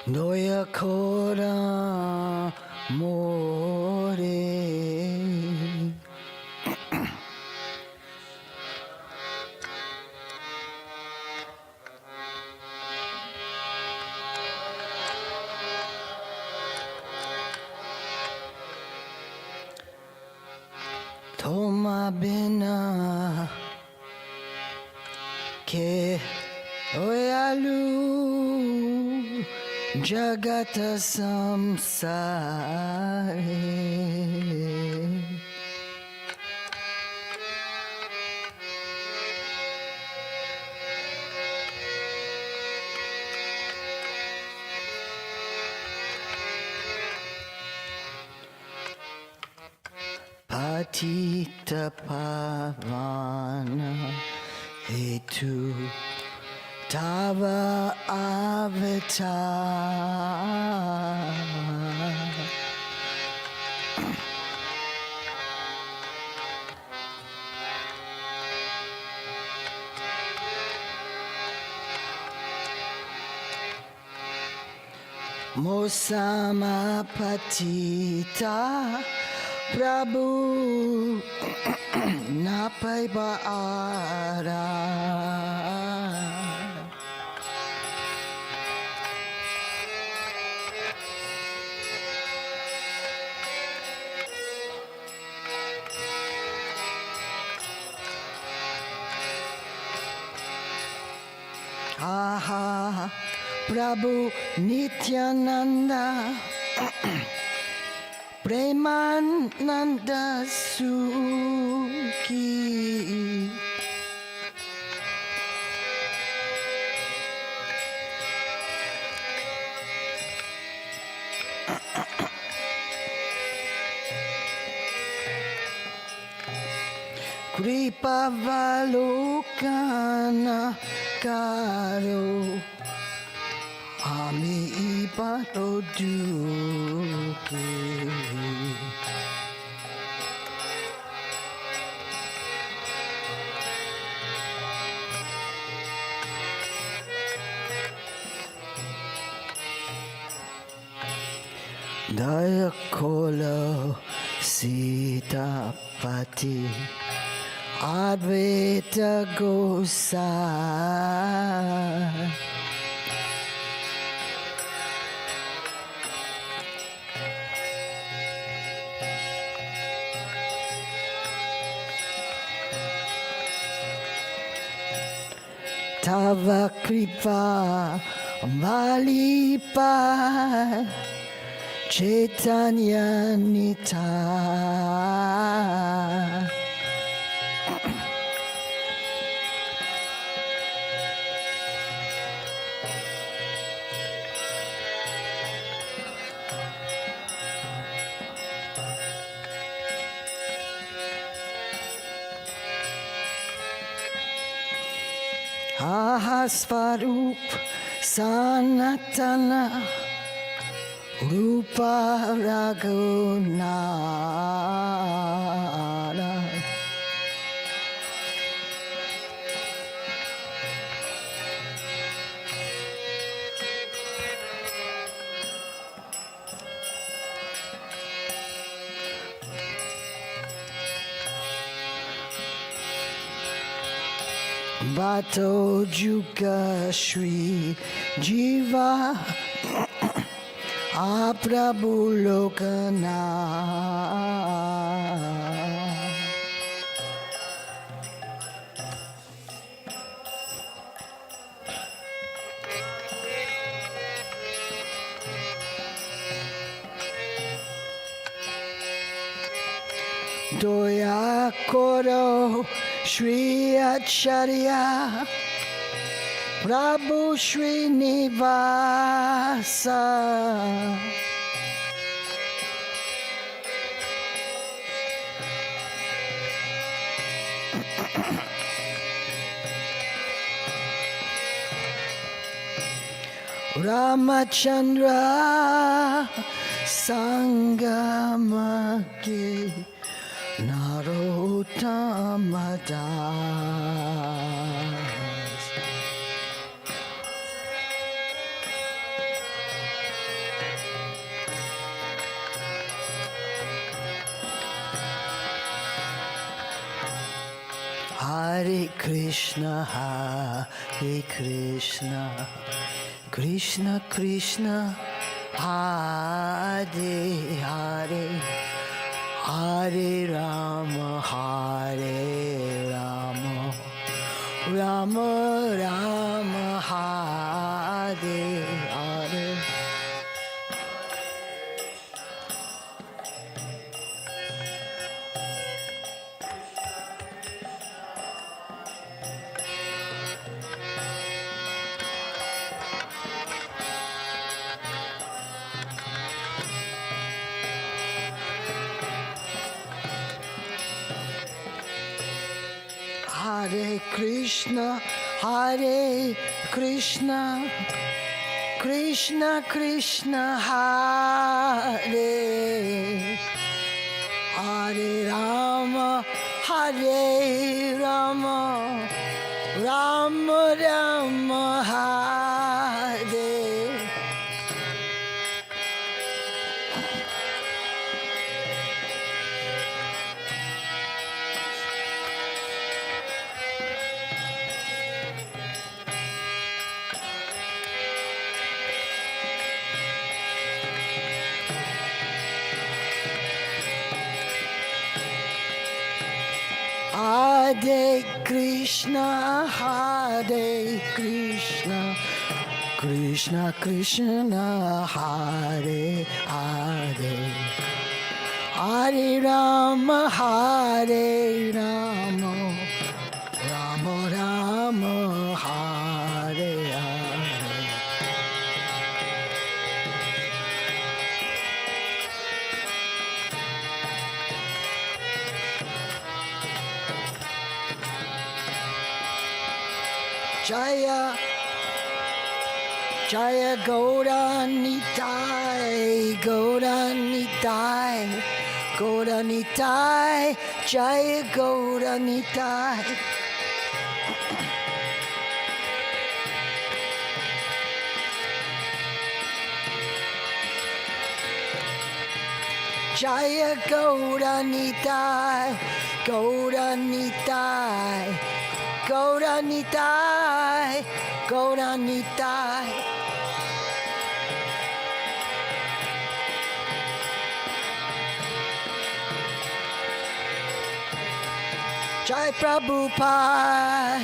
Doya kora more Toma bina ke oyalu Jagata samsare Patita pavana hetu Tava avatar Mosama patita Prabhu napai baara Aha Prabhu Nityananda Premananda Sukhi Kripa Valokana Karo Ami Iparoduke Dayakolo Sitapati Advaita Gosai Tava Kripa Valipa Chaitanya Nita Aha Svarup Sanatana Rupa Raghunara Bato Juga Shri Jiva Aprabhu Lokana Doya Koro Shri Acharya Prabhu Srinivasa Ramachandra Sangamaki Narottamadas Hare Krishna, Krishna Krishna, Hare Hare, Hare Rama, Rama Rama, Hare Hare. Hare Krishna, Krishna Krishna, Hare Hare Rama, Rama Rama, Hare. Hare Krishna, Krishna Krishna, Hare Hare, Hare Rama, Rama Rama, Hare Hare. Jaya Gauranitai, Jaya Gauranitai. Jaya Gauranitai, Gauranitai. Jai Prabhupada,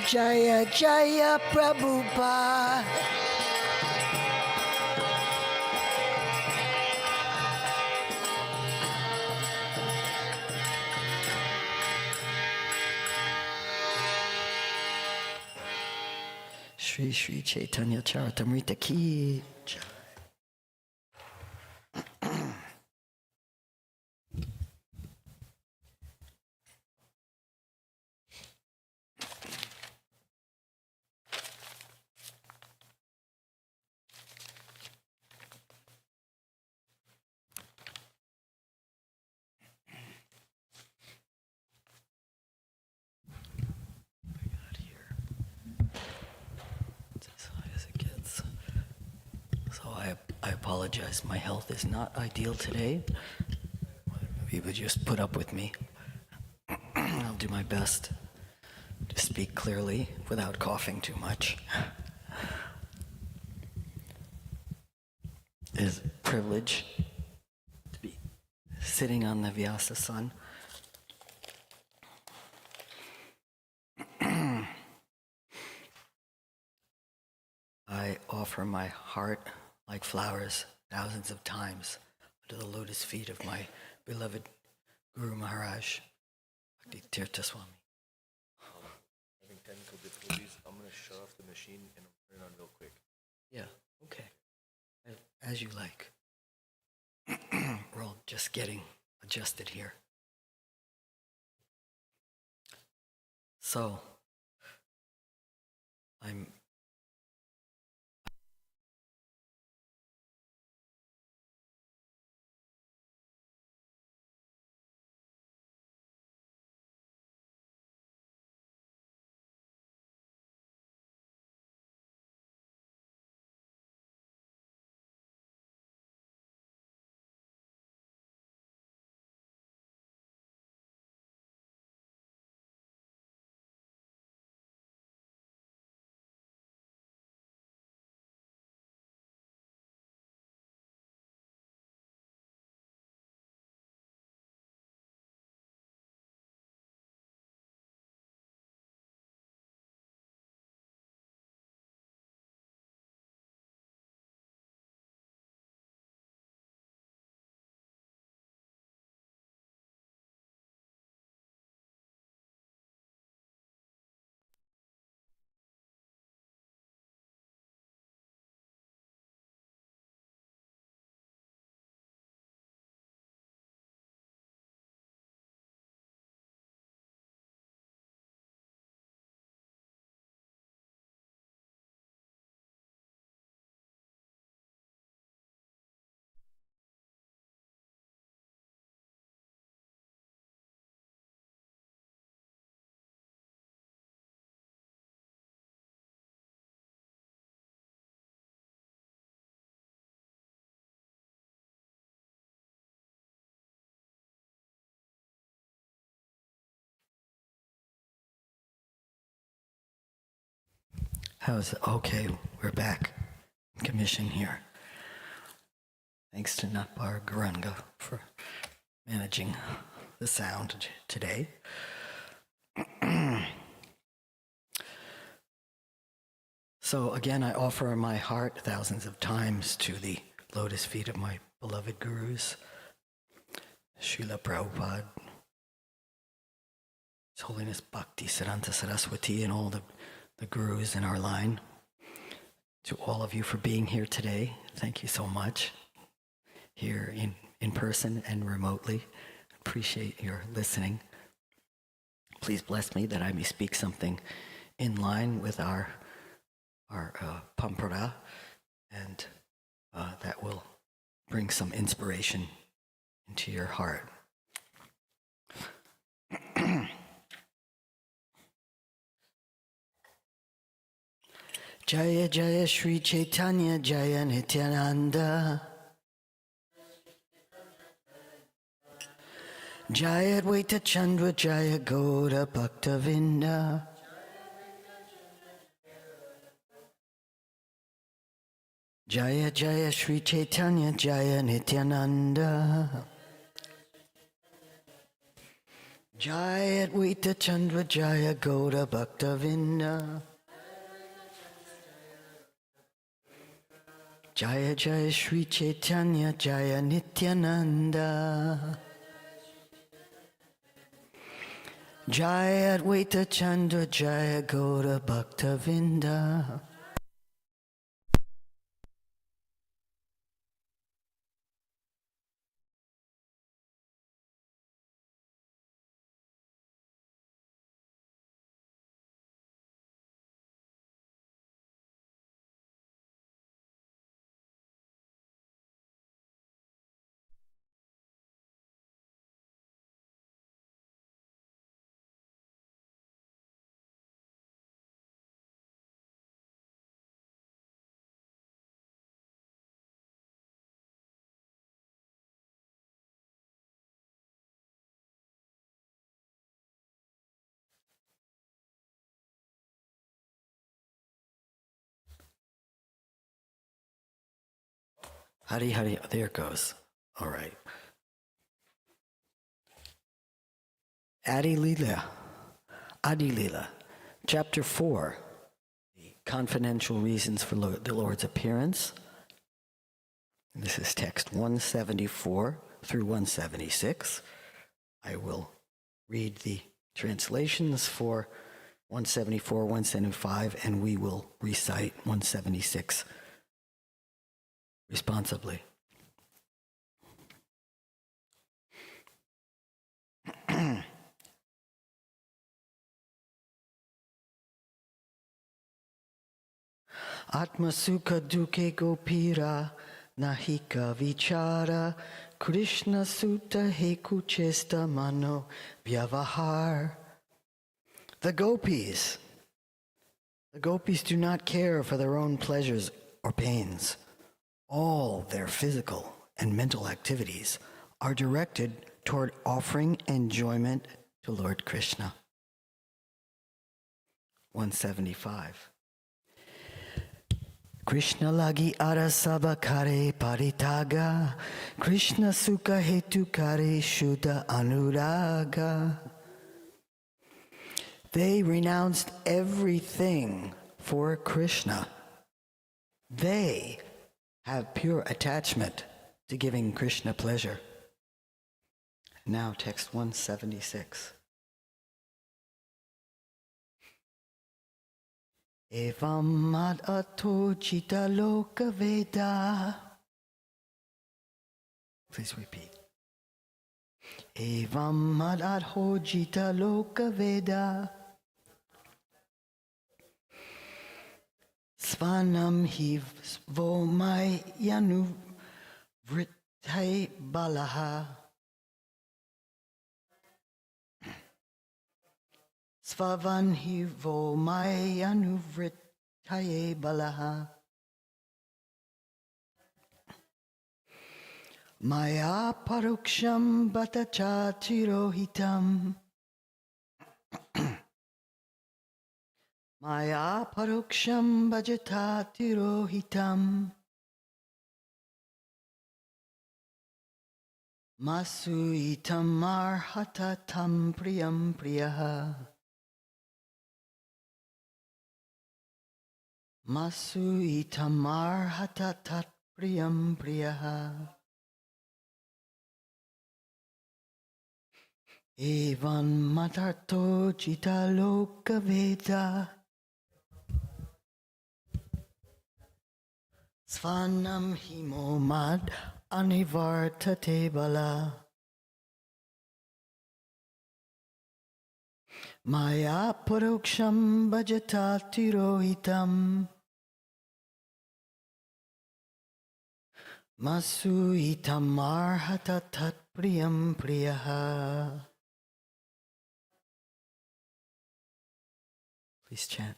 Jaya Prabhupada. Shri Chaitanya Charitamrita ki jai. I apologize. My health is not ideal today. If you would just put up with me. I'll do my best to speak clearly without coughing too much. It is a privilege to be sitting on the Vyasa sun. I offer my heart like flowers thousands of times to the lotus feet of my beloved Guru Maharaj, Bhakti Tirtha Swami. Having technical difficulties, I'm going to shut off the machine and turn it on real quick. Yeah, okay. As you like. We're all just getting adjusted here. So, I'm How's it? Okay, we're back. Commission here. Thanks to Natbar Garanga for managing the sound today. So again, I offer my heart thousands of times to the lotus feet of my beloved gurus, Srila Prabhupada, His Holiness Bhakti Siddhanta Saraswati, and all the gurus in our line. To all of you for being here today, thank you so much. Here in person and remotely, appreciate your listening. Please bless me that I may speak something in line with our pampara, and that will bring some inspiration into your heart. Jaya Jaya Shri Chaitanya Jaya Nityananda Jaya Advaita Chandra Jaya Gaura Bhaktavinda Jaya Jaya Shri Chaitanya Jaya Nityananda Jaya Advaita Chandra Jaya Gaura Bhaktavinda Jaya Jaya Shri Chaitanya Jaya Nityananda Jaya Advaita Chandra Jaya Gaura Bhaktavinda. Hari Hari, there it goes. All right. Adi Lila, Chapter 4, the confidential reasons for the Lord's appearance. This is text 174 through 176. I will read the translations for 174, 175, and we will recite 176 responsibly. Atma sukha duke gopira nahika vichara Krishna sutta heku chesta mano vyavahar. The gopis do not care for their own pleasures or pains. All their physical and mental activities are directed toward offering enjoyment to Lord Krishna. 175. Krishna lagi arasaba kare paritaga, Krishna sukha hetu kare shuddha anuraga. They renounced everything for Krishna. They have pure attachment to giving Krishna pleasure. Now text 176. Evam mad ato chita loka veda. Please repeat. Evam mad ato chita loka veda. Svanam hi vomai yanu vritai balaha. Svavan hi vomai yanu vritai balaha. Maya paroksham batacha tirohitam. Maya paroksham bhajatati rohitam. Masu itam arhatatam priyam priyaha. Masu itam arhatatat priyam priyaha. Evan matarto jita loka veda. Svanam himomad anivartate bala. Maya paroksham bhajatati rohitam. Masu itam arhatatat priyam priyaha. Please chant.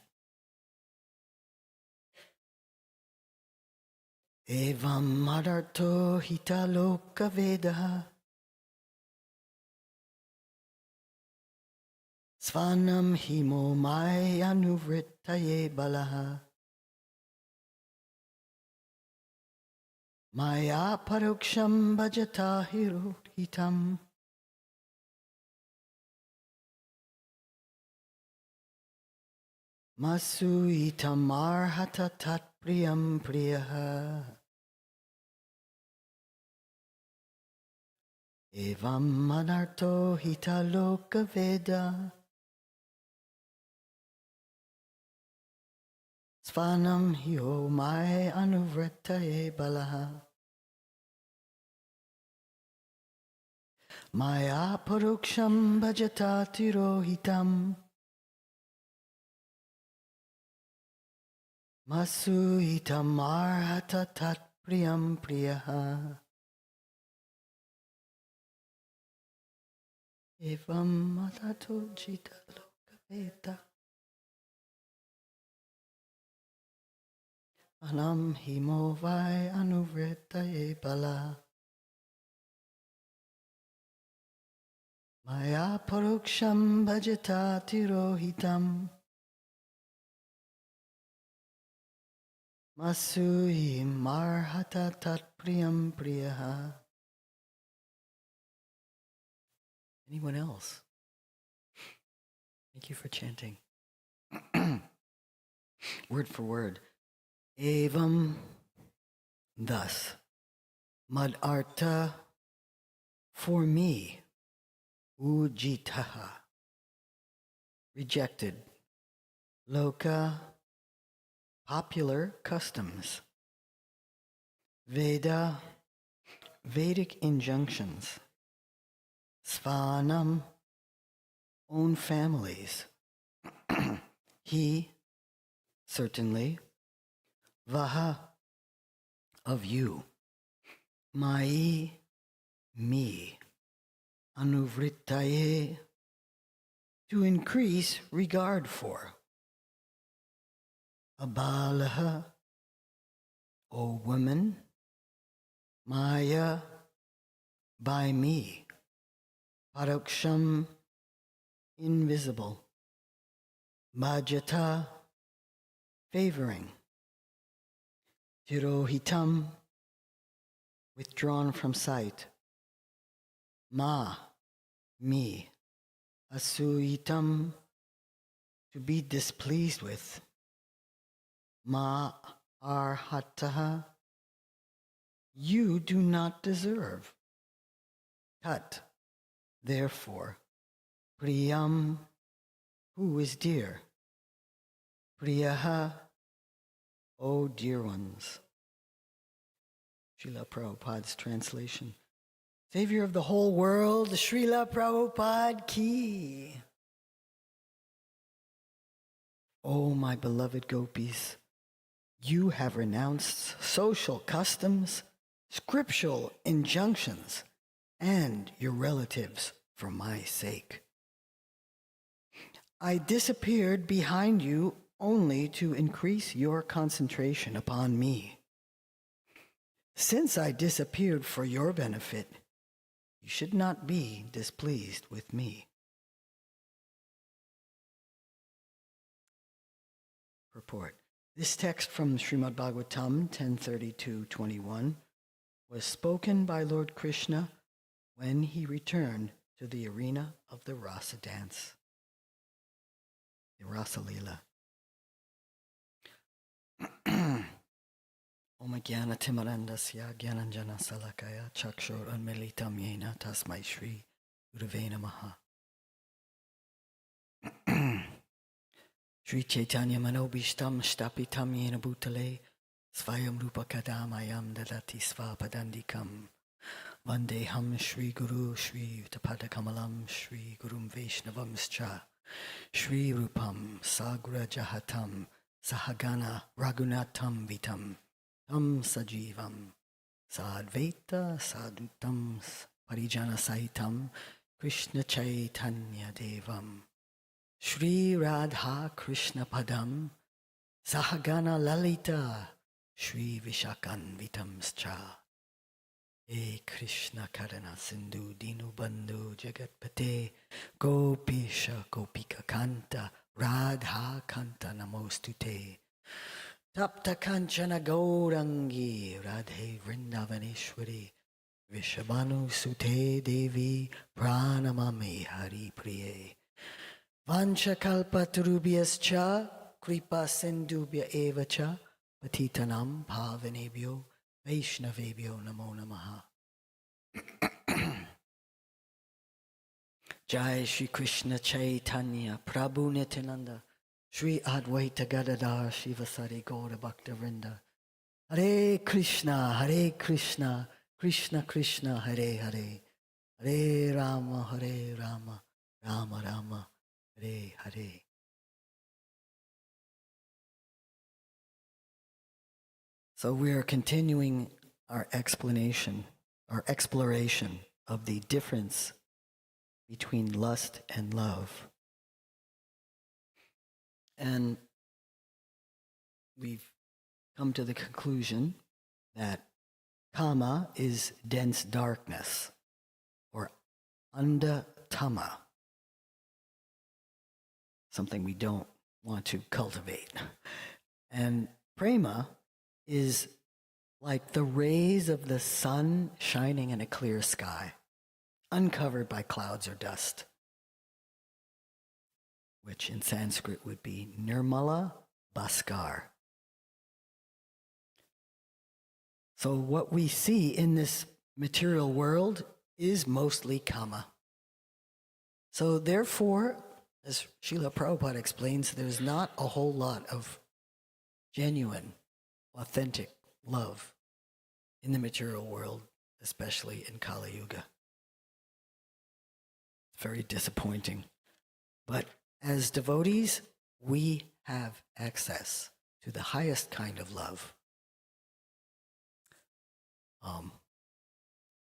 Evam madarto hitaloka vedaha. Svanam himo mai anuvrittaye balaha. Maya paroksham bhajata hitam. Masu itam arhatatat priyam priyaha. Evam manarto hitaloka veda. Svanam hiyo mai anuvrittaye balaha. Maya paroksham bhajatati rohitam. Masu itam arhatatat priyam priyaha. Evam matato jita loka veda. Anam himo vai anuvrittaye bala. Maya paroksham bhajatati rohitam. Masui marhatatat priyam priyaha. Anyone else? Thank you for chanting. Word for word. Evam, thus. Mad arta, for me. Ujitaha, rejected. Loka, popular customs. Veda, Vedic injunctions. Svanam, own families. He, certainly. Vaha, of you. Mai, me. Anuvrittaye, to increase regard for. Abalaha, O woman. Maya, by me. Paroksham, invisible. Bhajata, favoring. Tirohitam, withdrawn from sight. Ma, me. Asuitam, to be displeased with. Ma arhataha, you do not deserve. Tat, therefore. Priyam, who is dear. Priyaha, O dear ones. Srila Prabhupada's translation. Savior of the whole world, Srila Prabhupada ki. O my beloved gopis, you have renounced social customs, scriptural injunctions, and your relatives for my sake. I disappeared behind you only to increase your concentration upon me. Since I disappeared for your benefit, you should not be displeased with me. Purport. This text from Srimad Bhagavatam 10:32-21 was spoken by Lord Krishna when he returned to the arena of the Rasa dance, the Rasa Leela. Om Jnana Timarandasya Jnananjana Salakaya Chakshur Unmilitam Yena Tasmai Shri Gurave Namaha. Shri Chaitanya Manobishtam Shtapitam Yena Bhutale Svayam Rupa Kadamayam Dadati Svapadandikam Vandeham Shri Guru Shri Utapada Kamalam Shri Gurum Vaishnavamscha Shri Rupam Sagra Jahatam Sahagana Raghunatam Vitam Tam Sajivam Sadvaita Sadutam Parijana Saitam Krishna Chaitanya Devam Shri Radha Krishna Padam Sahagana Lalita Shri Vishakan Vitamscha E Krishna Karana Sindhu Dinu Bandhu Jagatpate Gopisha Gopika Kanta Radha Kanta Namostute Tapta Kanchana Gaurangi Radhe Vrindavaneshwari Vishabhanu Sute Devi Pranamami Hari Priye Vancha Kalpatarubhyascha Kripa Sindhubhya Evacha Patitanam Pavanebhyo Vaishnavebhyo Namo Namaha. Jai Shri Krishna Chaitanya Prabhu Nityananda Shri Advaita Gadadhar Shivasari Gaura Bhakta Vrinda Hare Krishna Krishna Krishna Hare Hare Hare Rama Rama Rama Hare Hare. So we are continuing our exploration of the difference between lust and love. And we've come to the conclusion that kama is dense darkness, or andatama, something we don't want to cultivate. And prema is like the rays of the sun shining in a clear sky, uncovered by clouds or dust, which in Sanskrit would be Nirmala Bhaskar. So what we see in this material world is mostly kama. So therefore, as Srila Prabhupada explains, there's not a whole lot of genuine, authentic love in the material world, especially in Kali Yuga. It's very disappointing. But as devotees, we have access to the highest kind of love.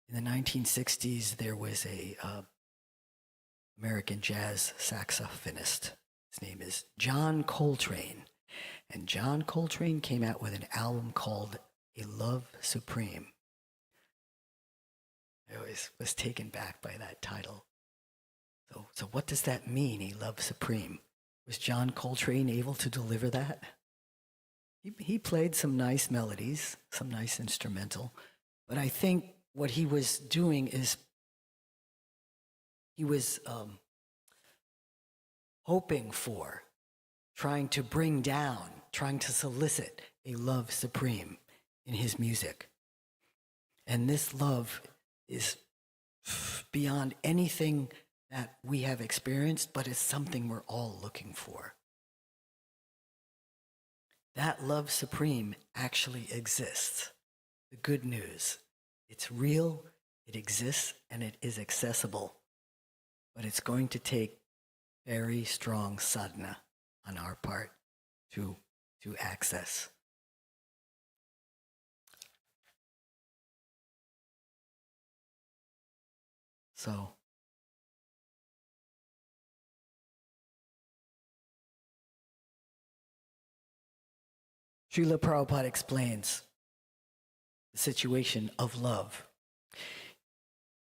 In the 1960s, there was a American jazz saxophonist. His name is John Coltrane. And John Coltrane came out with an album called A Love Supreme. I always was taken back by that title. So what does that mean, A Love Supreme? Was John Coltrane able to deliver that? He played some nice melodies, some nice instrumental, but I think what he was doing is he was hoping for, trying to bring down, trying to solicit a love supreme in his music. And this love is beyond anything that we have experienced, but it's something we're all looking for. That love supreme actually exists. The good news, it's real, it exists, and it is accessible. But it's going to take very strong sadhana on our part to access. So, Srila Prabhupada explains the situation of love.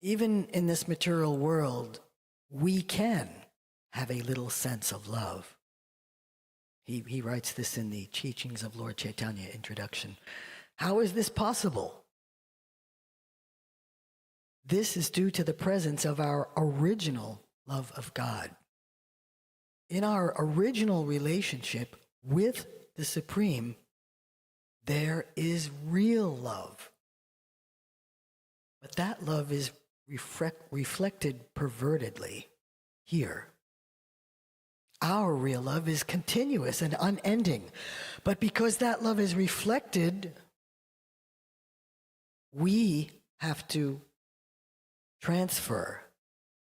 Even in this material world, we can have a little sense of love. He writes this in the Teachings of Lord Chaitanya introduction. How is this possible? This is due to the presence of our original love of God. In our original relationship with the Supreme, there is real love. But that love is reflected pervertedly here. Our real love is continuous and unending. But because that love is reflected, we have to transfer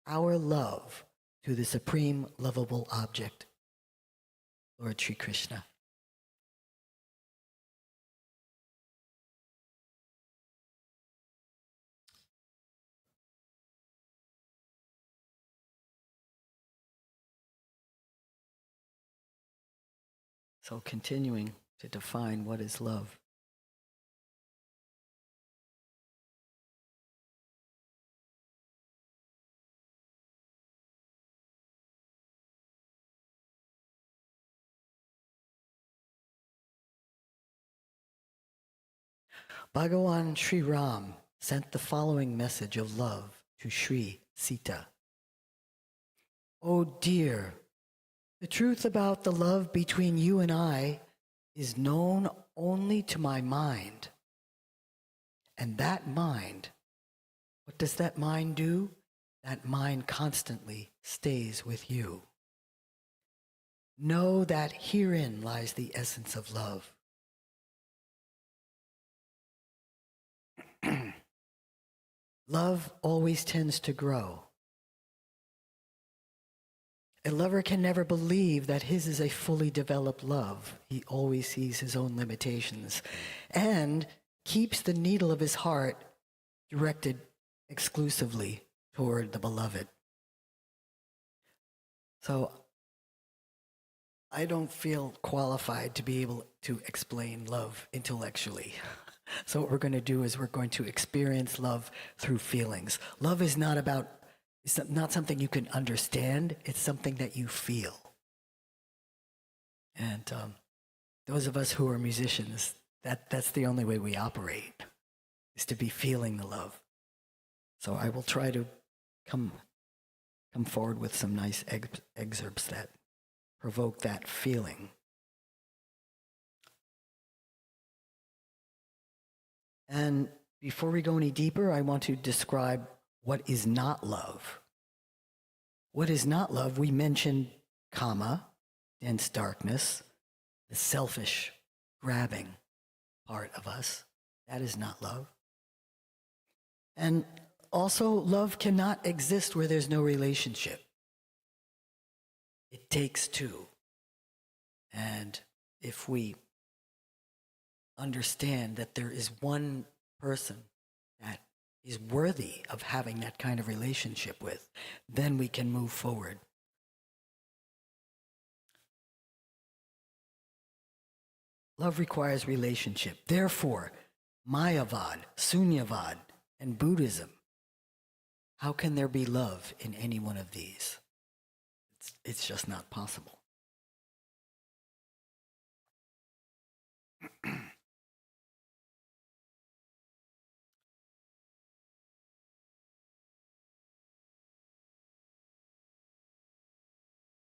our love to the supreme lovable object, Lord Sri Krishna. So continuing to define what is love. Bhagavan Sri Ram sent the following message of love to Sri Sita. Oh dear, the truth about the love between you and I is known only to my mind. And that mind, what does that mind do? That mind constantly stays with you. Know that herein lies the essence of love. Love always tends to grow. A lover can never believe that his is a fully developed love. He always sees his own limitations and keeps the needle of his heart directed exclusively toward the beloved. So I don't feel qualified to be able to explain love intellectually. So what we're going to do is we're going to experience love through feelings. Love is not about, it's not something you can understand. It's something that you feel. And those of us who are musicians, that's the only way we operate, is to be feeling the love. So I will try to come forward with some nice excerpts that provoke that feeling. And before we go any deeper, I want to describe what is not love. What is not love? We mentioned kama, dense darkness, the selfish, grabbing part of us. That is not love. And also, love cannot exist where there's no relationship. It takes two. And if we understand that there is one person that is worthy of having that kind of relationship with, then we can move forward. Love requires relationship. Therefore, Mayavad, Sunyavad, and Buddhism, how can there be love in any one of these? It's just not possible.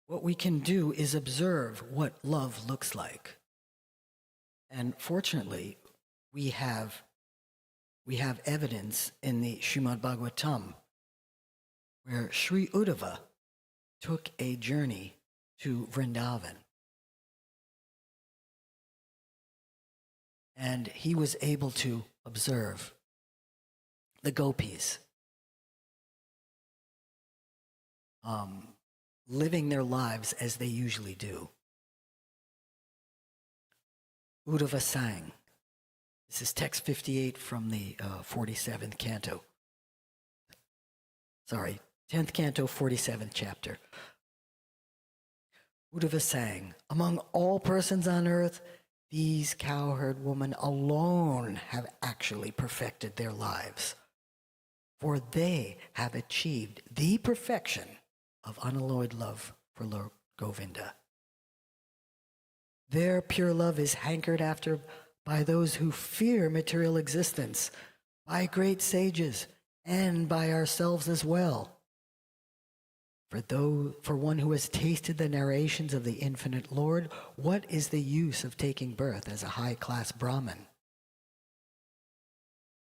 What we can do is observe what love looks like. And fortunately, we have evidence in the Srimad Bhagavatam where Sri Uddhava took a journey to Vrindavan. And he was able to observe the gopis living their lives as they usually do. Uddhava sang. This is text 58 from the 47th canto. Sorry, 10th canto, 47th chapter. Uddhava sang, among all persons on earth, these cowherd women alone have actually perfected their lives, for they have achieved the perfection of unalloyed love for Lord Govinda. Their pure love is hankered after by those who fear material existence, by great sages, and by ourselves as well. For one who has tasted the narrations of the infinite Lord, what is the use of taking birth as a high-class Brahmin?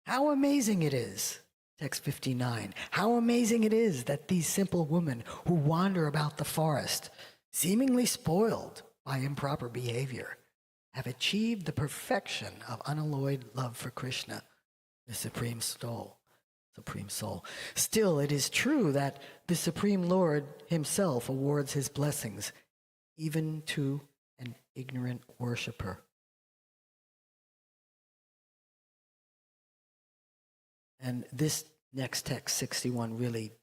How amazing it is, text 59, how amazing it is that these simple women who wander about the forest, seemingly spoiled by improper behavior, have achieved the perfection of unalloyed love for Krishna, the Supreme Soul. Still, it is true that the Supreme Lord himself awards his blessings even to an ignorant worshiper. And this next text, 61, really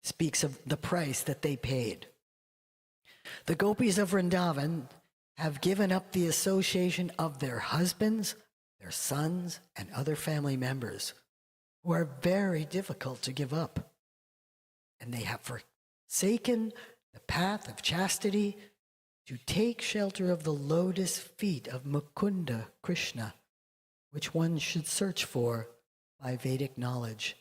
speaks of the price that they paid. The gopis of Vrindavan have given up the association of their husbands, their sons, and other family members who are very difficult to give up. And they have forsaken the path of chastity to take shelter of the lotus feet of Mukunda Krishna, which one should search for by Vedic knowledge.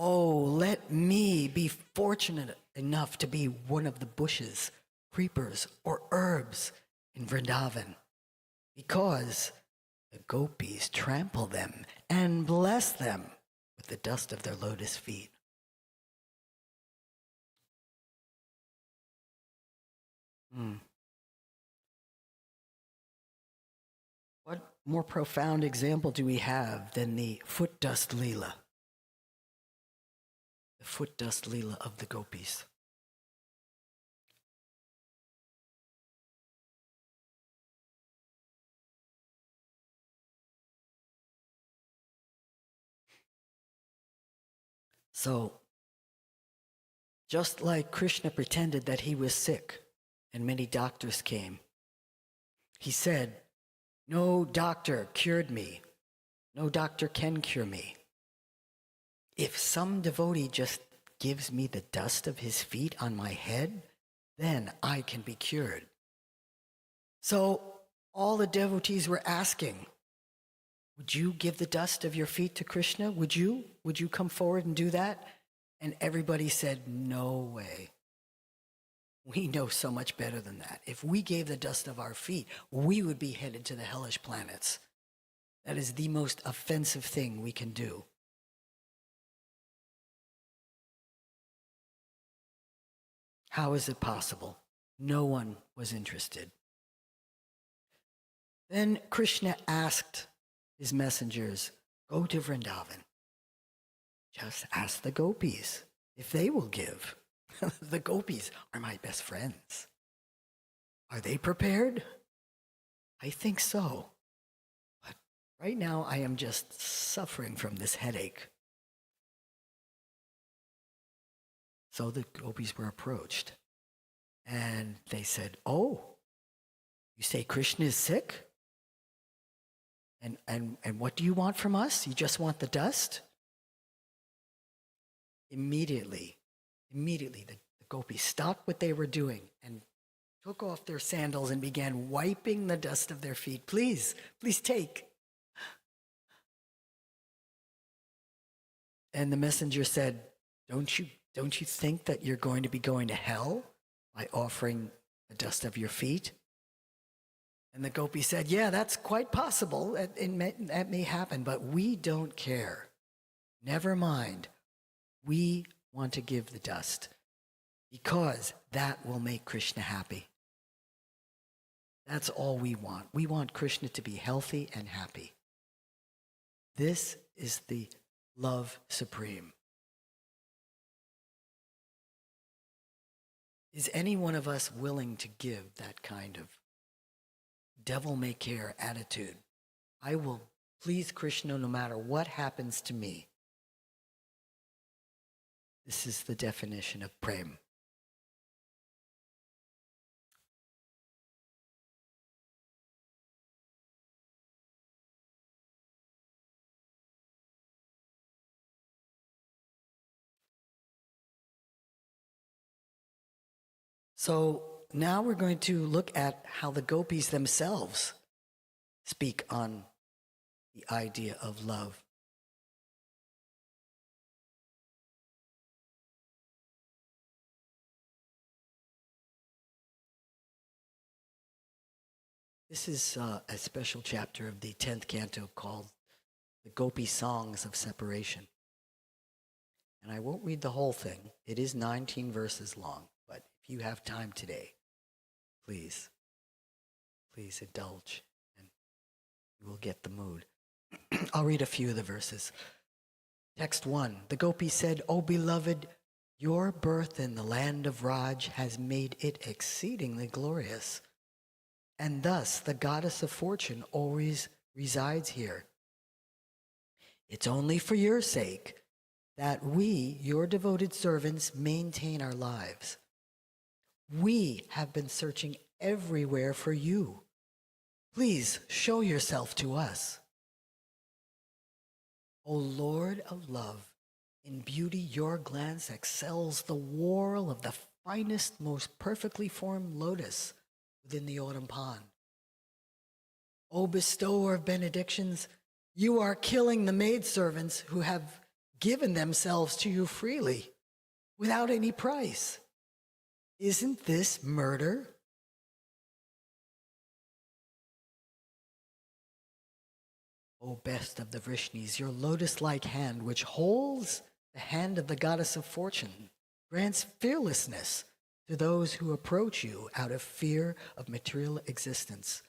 Oh, let me be fortunate enough to be one of the bushes, creepers, or herbs in Vrindavan, because the gopis trample them and bless them with the dust of their lotus feet. What more profound example do we have than the foot dust Leela? The foot dust Leela of the gopis. So, just like Krishna pretended that he was sick and many doctors came, he said, "No doctor cured me. No doctor can cure me. If some devotee just gives me the dust of his feet on my head, then I can be cured." So all the devotees were asking, would you give the dust of your feet to Krishna? Would you? Would you come forward and do that? And everybody said, no way. We know so much better than that. If we gave the dust of our feet, we would be headed to the hellish planets. That is the most offensive thing we can do. How is it possible? No one was interested. Then Krishna asked his messengers, go to Vrindavan. Just ask the gopis if they will give. The gopis are my best friends. Are they prepared? I think so. But right now I am just suffering from this headache. So the gopis were approached and they said, oh, you say Krishna is sick? And what do you want from us? You just want the dust? Immediately, the gopis stopped what they were doing and took off their sandals and began wiping the dust of their feet. Please take. And the messenger said, don't you think that you're going to be going to hell by offering the dust of your feet? And the gopi said, yeah, that's quite possible. That may happen, but we don't care. Never mind. We want to give the dust because that will make Krishna happy. That's all we want. We want Krishna to be healthy and happy. This is the love supreme. Is any one of us willing to give that kind of devil may care attitude? I will please Krishna no matter what happens to me. This is the definition of prem. So now we're going to look at how the gopis themselves speak on the idea of love. This is a special chapter of the 10th canto called The Gopi Songs of Separation. And I won't read the whole thing. It is 19 verses long, but if you have time today, please indulge and you will get the mood. I'll read a few of the verses. Text 1. The Gopi said, "O beloved, your birth in the land of Raj has made it exceedingly glorious. And thus the goddess of fortune always resides here. It's only for your sake that we, your devoted servants, maintain our lives. We have been searching everywhere for you. Please show yourself to us. O Lord of love, in beauty your glance excels the whorl of the finest, most perfectly formed lotus within the autumn pond. O bestower of benedictions, you are killing the maidservants who have given themselves to you freely, without any price. Isn't this murder? O best of the Vrishnis, your lotus-like hand, which holds the hand of the goddess of fortune, grants fearlessness to those who approach you out of fear of material existence.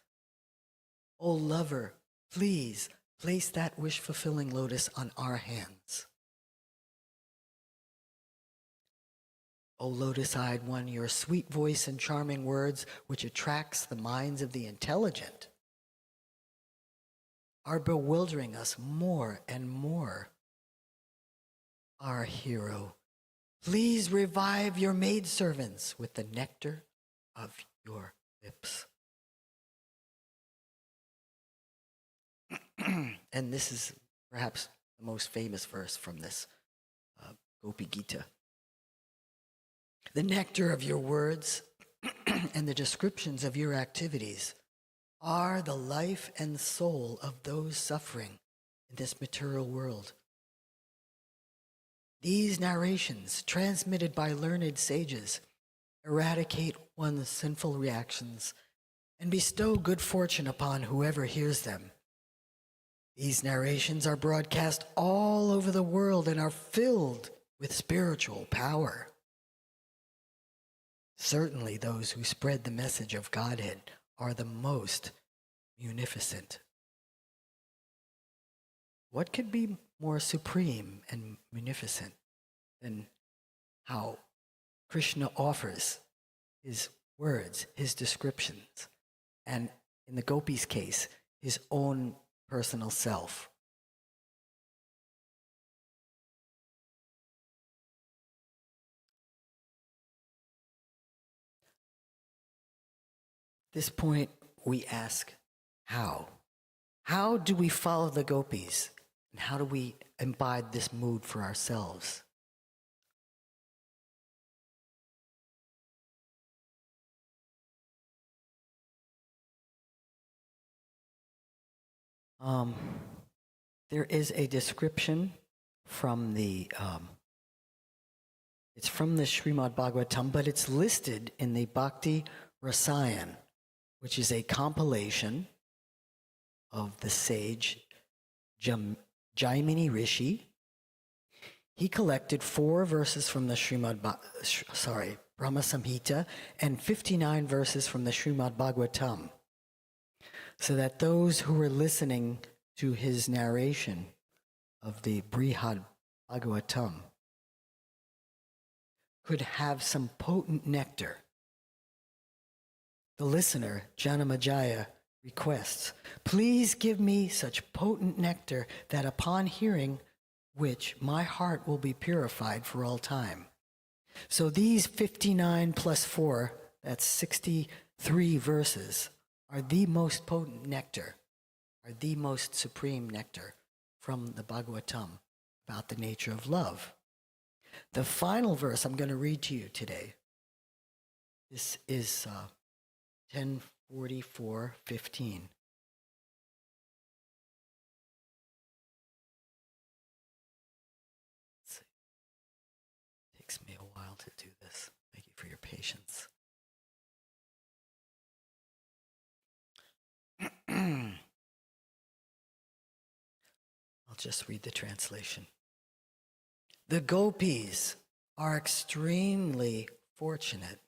O lover, please place that wish-fulfilling lotus on our hands. O lotus-eyed one, your sweet voice and charming words, which attracts the minds of the intelligent, are bewildering us more and more. Our hero, please revive your maidservants with the nectar of your lips." And this is perhaps the most famous verse from this Gopi Gita. The nectar of your words and the descriptions of your activities are the life and soul of those suffering in this material world. These narrations, transmitted by learned sages, eradicate one's sinful reactions and bestow good fortune upon whoever hears them. These narrations are broadcast all over the world and are filled with spiritual power. Certainly those who spread the message of Godhead are the most munificent. What could be more supreme and munificent than how Krishna offers his words, his descriptions, and in the gopis' case, his own personal self? At this point, we ask, how? How do we follow the gopis? And how do we imbibe this mood for ourselves? There is a description from it's from the Srimad Bhagavatam, but it's listed in the Bhakti Rasayan, which is a compilation of the sage Jaimini Rishi. He collected 4 verses from the Brahma Samhita and 59 verses from the Srimad Bhagavatam, so that those who were listening to his narration of the Brihad Bhagavatam could have some potent nectar. The listener, Janamajaya, requests, "Please give me such potent nectar that upon hearing which my heart will be purified for all time." So these 59 plus 4, that's 63 verses, are the most potent nectar, are the most supreme nectar from the Bhagavatam about the nature of love. The final verse I'm going to read to you today This is 10:44:15. Takes me a while to do this. Thank you for your patience. I'll just read the translation. The gopis are extremely fortunate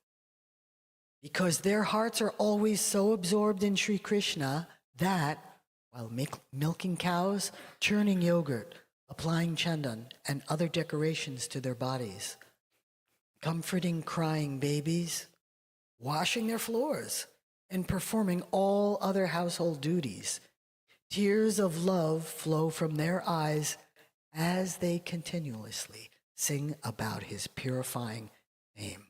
because their hearts are always so absorbed in Sri Krishna that while milking cows, churning yogurt, applying chandan and other decorations to their bodies, comforting crying babies, washing their floors, and performing all other household duties, tears of love flow from their eyes as they continuously sing about his purifying name.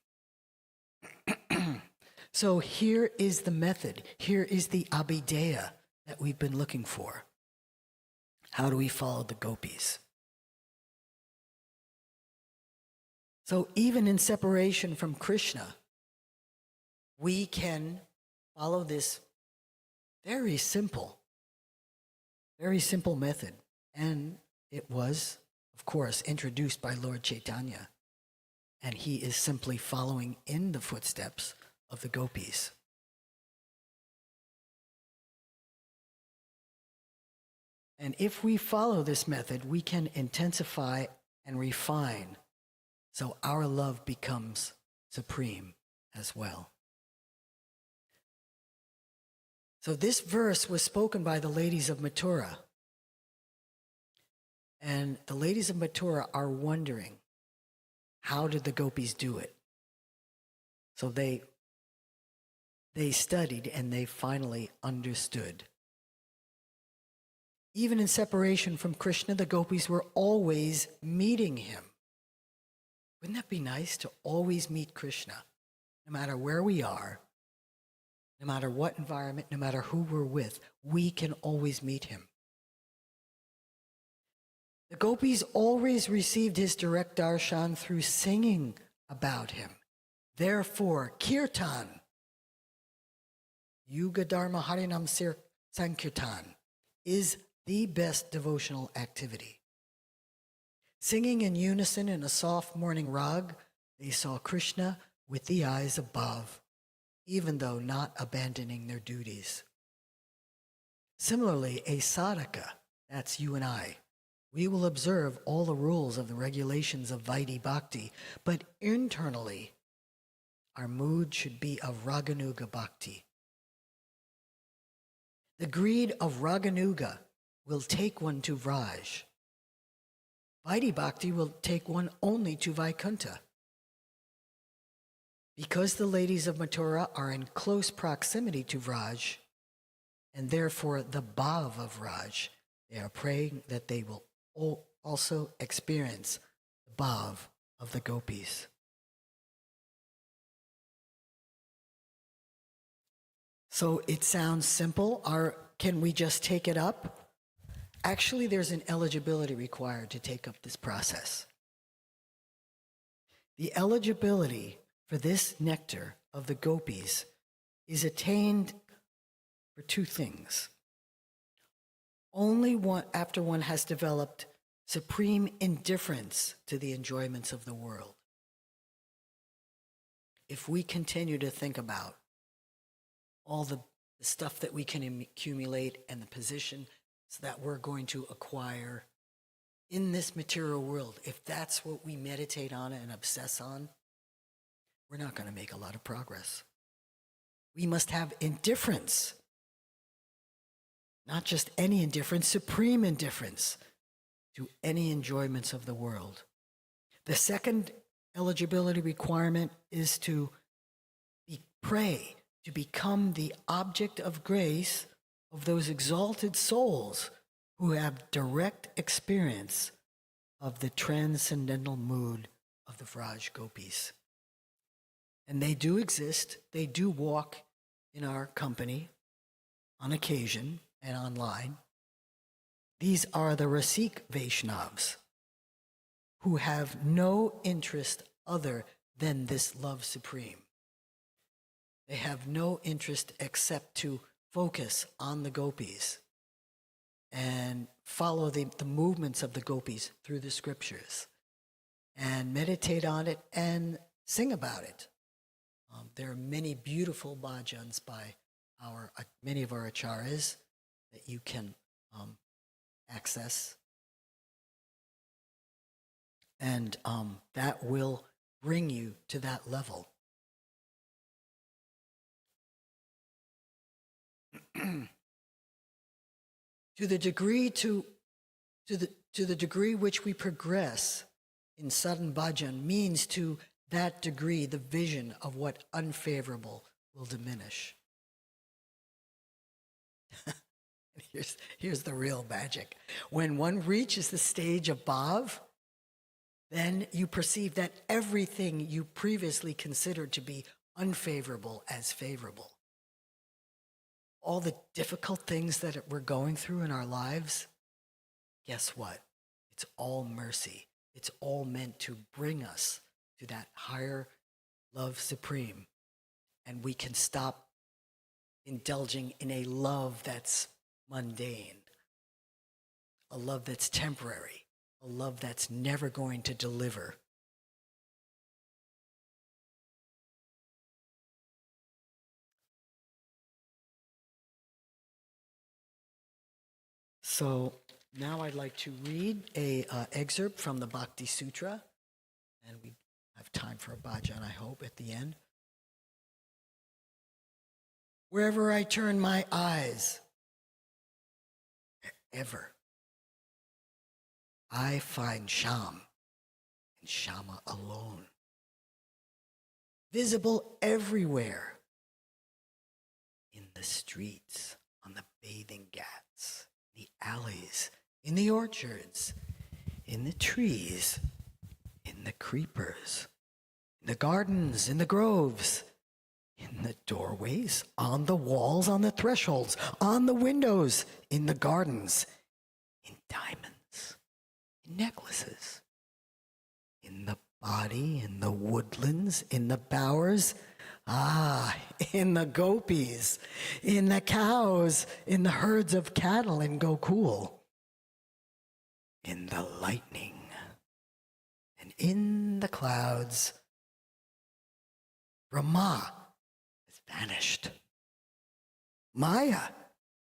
So here is the method. Here is the abhideya that we've been looking for. How do we follow the gopis? So even in separation from Krishna, we can follow this very simple method. And it was, of course, introduced by Lord Chaitanya. And he is simply following in the footsteps of the gopis. And if we follow this method, we can intensify and refine so our love becomes supreme as well. So this verse was spoken by the ladies of Mathura. And the ladies of Mathura are wondering, how did the gopis do it? So they studied and they finally understood. Even in separation from Krishna, the gopis were always meeting him. Wouldn't that be nice to always meet Krishna, no matter where we are, no matter what environment, no matter who we're with, we can always meet him. The gopis always received his direct darshan through singing about him. Therefore, kirtan, Yuga Dharma Harinam Sankirtan, is the best devotional activity. Singing in unison in a soft morning rag, they saw Krishna with the eyes above, even though not abandoning their duties. Similarly, a sadhaka, that's you and I, we will observe all the rules of the regulations of Vaidhi Bhakti, but internally, our mood should be of Raganuga Bhakti. The greed of Raganuga will take one to Vraj. Vaidhi Bhakti will take one only to Vaikuntha. Because the ladies of Mathura are in close proximity to Vraj, and therefore the Bhav of Vraj, they are praying that they will also experience the Bhav of the gopis. So it sounds simple. Can we just take it up? Actually, there's an eligibility required to take up this process. The eligibility for this nectar of the gopis is attained for two things. Only after one has developed supreme indifference to the enjoyments of the world. If we continue to think about all the stuff that we can accumulate and the position that we're going to acquire in this material world, if that's what we meditate on and obsess on, we're not going to make a lot of progress. We must have indifference. Not just any indifference, supreme indifference to any enjoyments of the world. The second eligibility requirement is to pray to become the object of grace of those exalted souls who have direct experience of the transcendental mood of the Vraj gopis. And they do exist, they do walk in our company on occasion and online. These are the Rasik Vaishnavas who have no interest other than this love supreme. They have no interest except to focus on the gopis and follow the movements of the gopis through the scriptures and meditate on it and sing about it. There are many beautiful bhajans by many of our acharyas that you can access. And that will bring you to that level. To the degree which we progress in sadhan bhajan means to that degree the vision of what unfavorable will diminish. Here's the real magic. When one reaches the stage of bhav, then you perceive that everything you previously considered to be unfavorable as favorable. All the difficult things that we're going through in our lives, guess what? It's all mercy. It's all meant to bring us to that higher love supreme. And we can stop indulging in a love that's mundane, a love that's temporary, a love that's never going to deliver. So now I'd like to read a excerpt from the Bhakti Sutra, and we have time for a bhajan, I hope, at the end. Wherever I turn my eyes, wherever, I find Sham, and Shama alone. Visible everywhere, in the streets, on the bathing ghats, the alleys, in the orchards, in the trees, in the creepers, in the gardens, in the groves, in the doorways, on the walls, on the thresholds, on the windows, in the gardens, in diamonds, in necklaces, in the body, in the woodlands, in the bowers, in the gopis, in the cows, in the herds of cattle in Gokul, in the lightning, and in the clouds. Brahma has vanished. Maya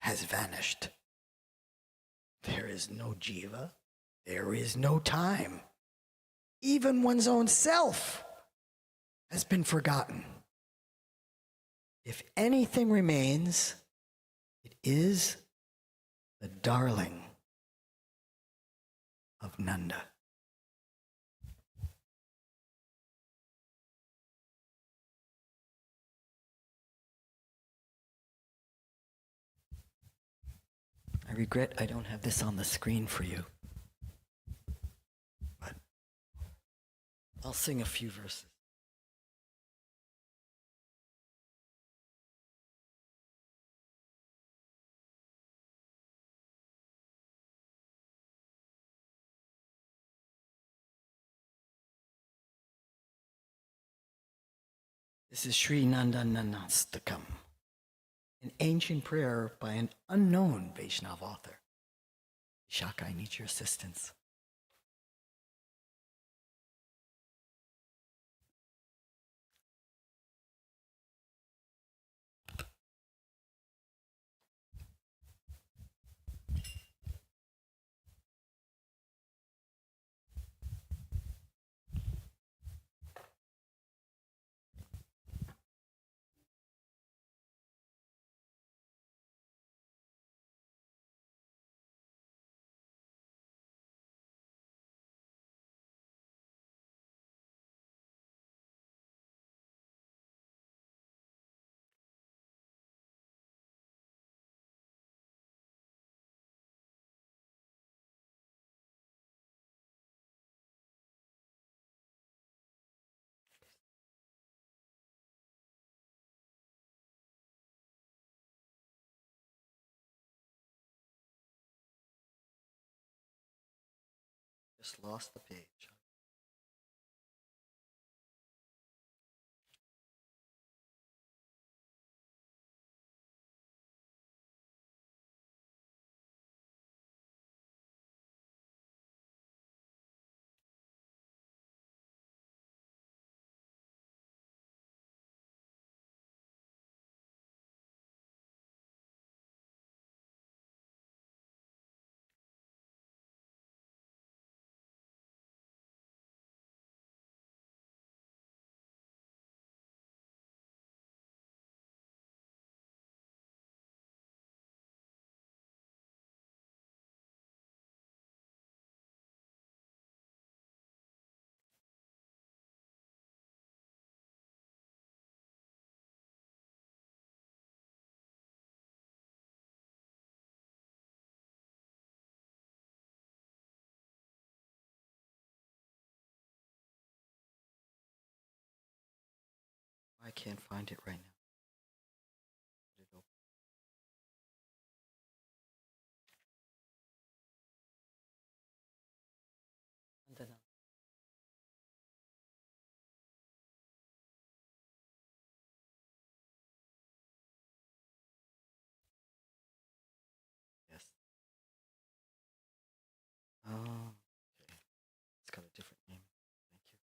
has vanished. There is no jiva. There is no time. Even one's own self has been forgotten. If anything remains, it is the darling of Nanda. I regret I don't have this on the screen for you, but I'll sing a few verses. This is Sri Nandananastakam, an ancient prayer by an unknown Vaishnava author. Shaka, I need your assistance. Just lost the page. can't find it right now. Put it open. Vandana. Yes. Oh, okay. It's got a different name. Thank you.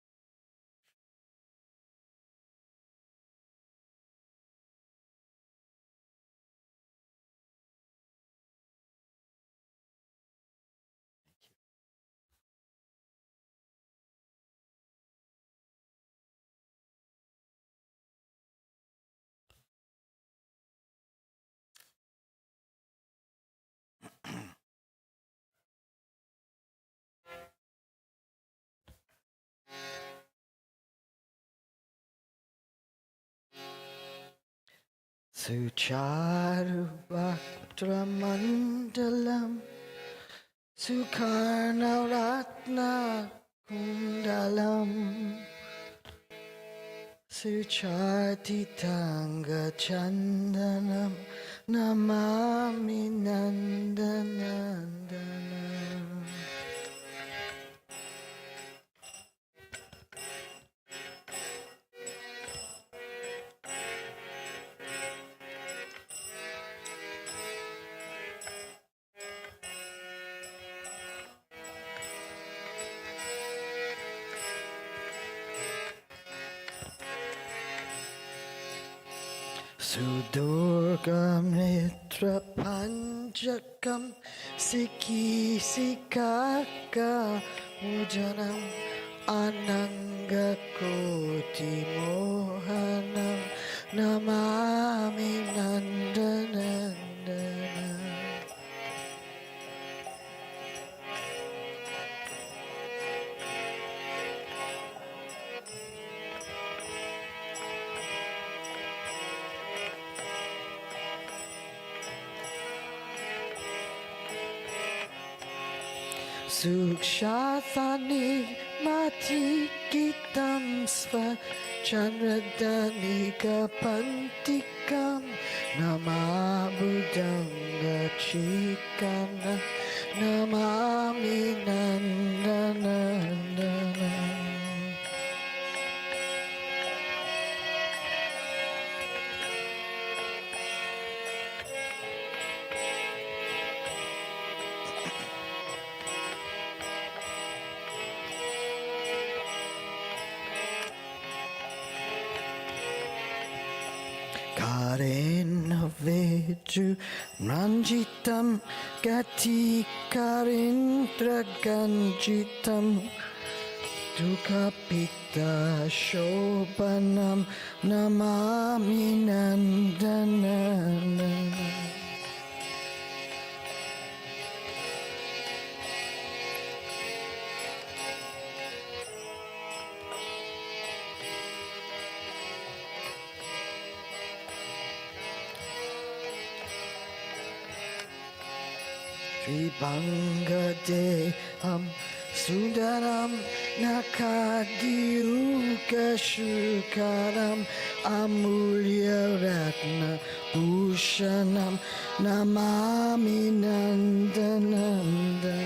Thank you. Sucharu Mandalam Sukarna Ratna Kundalam Suchartitanga Chandanam Namami Nandanandanam. Sudurgam Netra Panjakam Siki Sikaka Mujanam Ananga Koti Mohanam Namami Nandanandanam. Sukshathani Mati Gitam Sva Chandradanika Pantikam Namabudanga Chikana Namami Nandanandana. Karena veju ranjitam gati karindra ganjitam dukapita shobanam namami nandanana. Vibhangadeham Sundaram Nakadiruka Shukaram Amulya Ratna Bhushanam Namami Nandananda.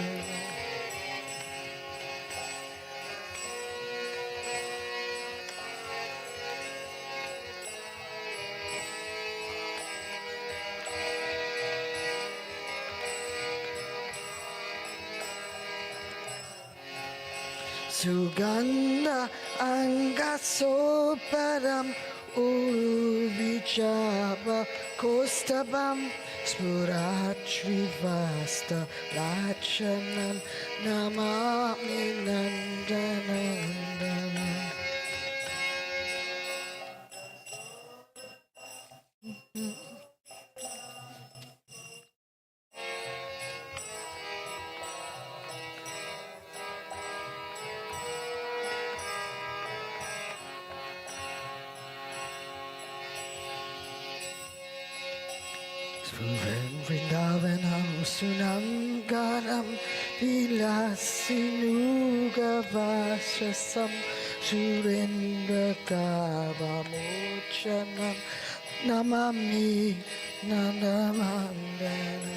Sugandha Angasoparam Urvijava Kostabam Spurathrivasta Lachanam Namami Nandanandana. Vrindavanam Sunangaram Vilasinugavasasam Surendra Kavamochanam Namami Nandamandana.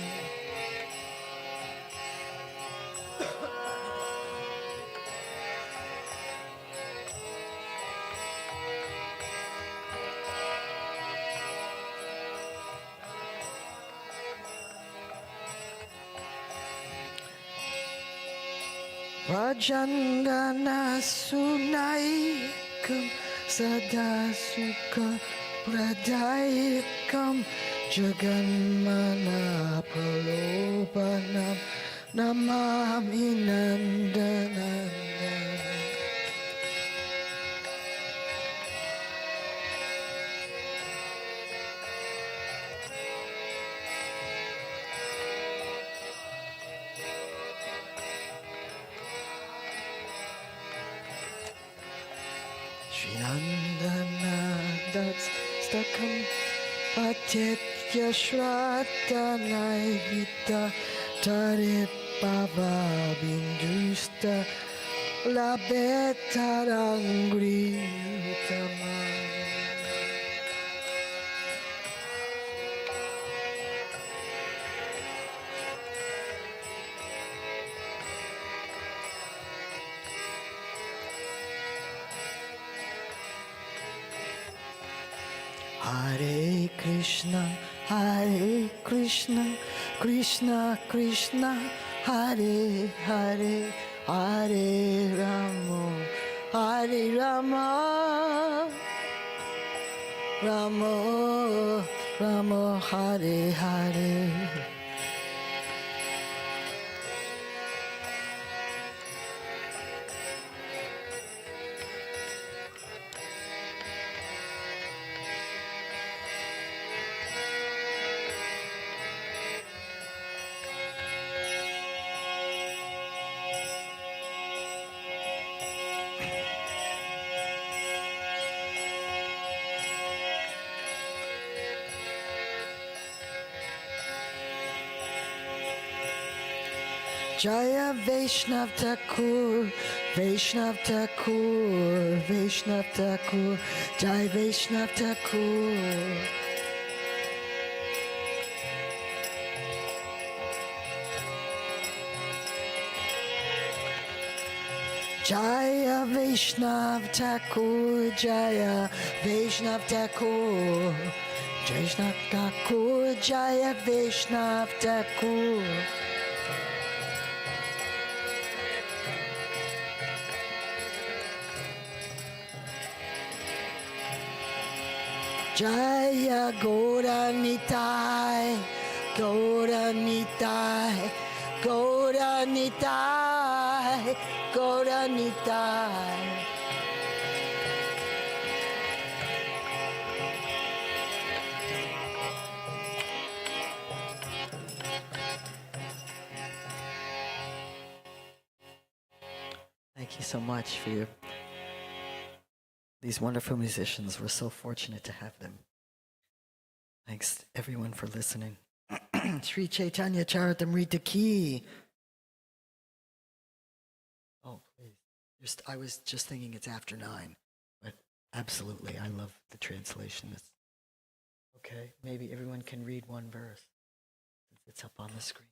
Rajandana Sunaikam Sadasuka Pradayikam Jaganmana Pralopanam Namami Nandananda. Srinandana that's stakam patetya shratanai vita tarit baba bindusta labetarangri utama. Hare Krishna, Krishna Krishna, Hare Hare, Hare Rama, Hare Rama, Rama Rama, Hare Hare. Jaya Vaishnav Thakur, Vaishnav Thakur, Vaishnav Thakur, Jai Vaishnav Thakur. Jaya Vaishnav Thakur, Jaya Vaishnav Thakur, Vaishnav Thakur, Jaya Vaishnav Thakur. Jaya Gaura Nitai, Gaura Nitai, Gaura Nitai, Gaura Nitai. Thank you so much for these wonderful musicians. We're so fortunate to have them. Thanks everyone for listening. Sri Chaitanya Charitamrita Ki. Oh, please. I was just thinking it's after 9, but absolutely, I love the translation. Okay, maybe everyone can read one verse since it's up on the screen.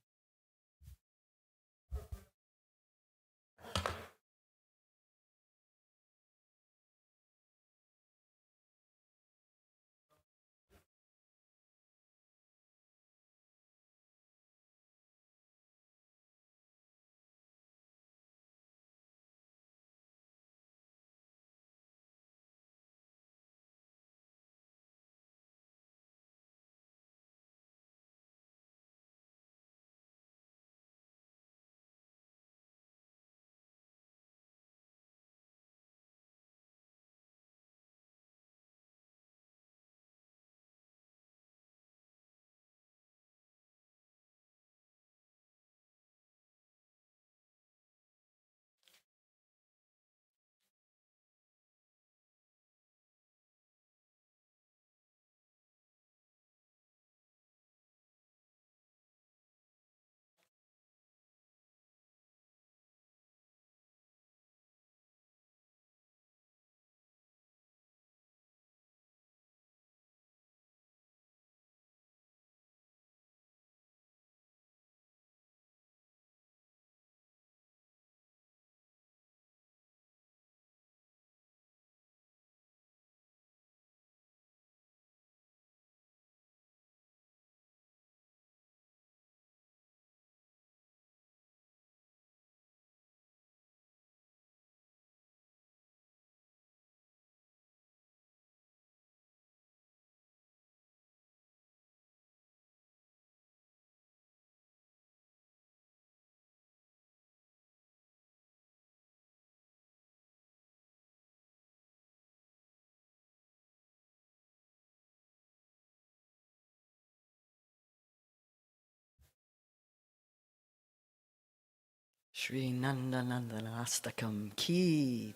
Shri Nandanandanastakam Ki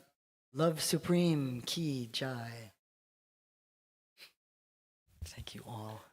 Love Supreme Ki Jai. Thank you all.